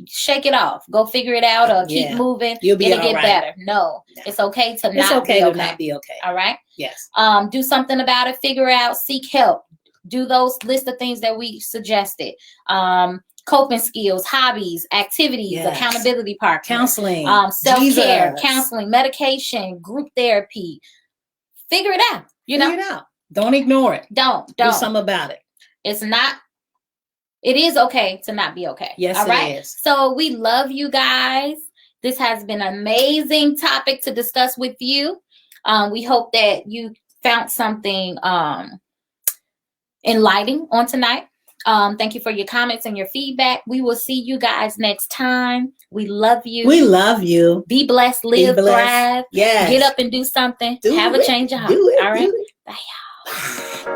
shake it off. Go figure it out or keep moving. It'll get better. No, it's okay to not be okay. Not be okay. All right? Yes. Do something about it. Figure out. Seek help. Do those list of things that we suggested. Coping skills, hobbies, activities, accountability partners, counseling, self-care, counseling, medication, group therapy. Figure it out. Figure it out. Don't ignore it. Don't do something about it. It is okay to not be okay. Yes, all right? It is. So we love you guys. This has been an amazing topic to discuss with you. We hope that you found something enlightening on tonight. Thank you for your comments and your feedback. We will see you guys next time. We love you. We love you. Be blessed, live, thrive. Yes. Get up and do something. Have a change of heart. All right. Bye, y'all.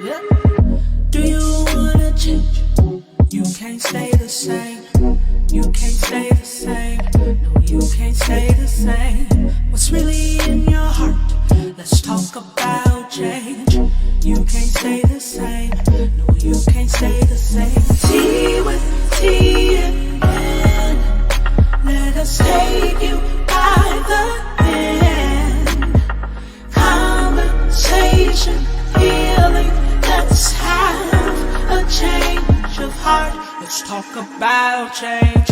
Yeah. Do you wanna change? You can't stay the same. You can't stay the same. No, you can't stay the same. What's really in your heart? Let's talk about change. You can't stay the same. No, you can't stay the same. Tea with tea in hand. Let us take you by the hand. Conversation, healing. Let's have a change of heart. Let's talk about change.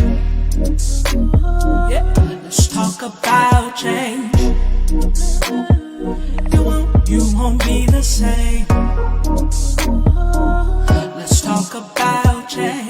Yeah, let's talk about change. You won't be the same. Let's talk about change.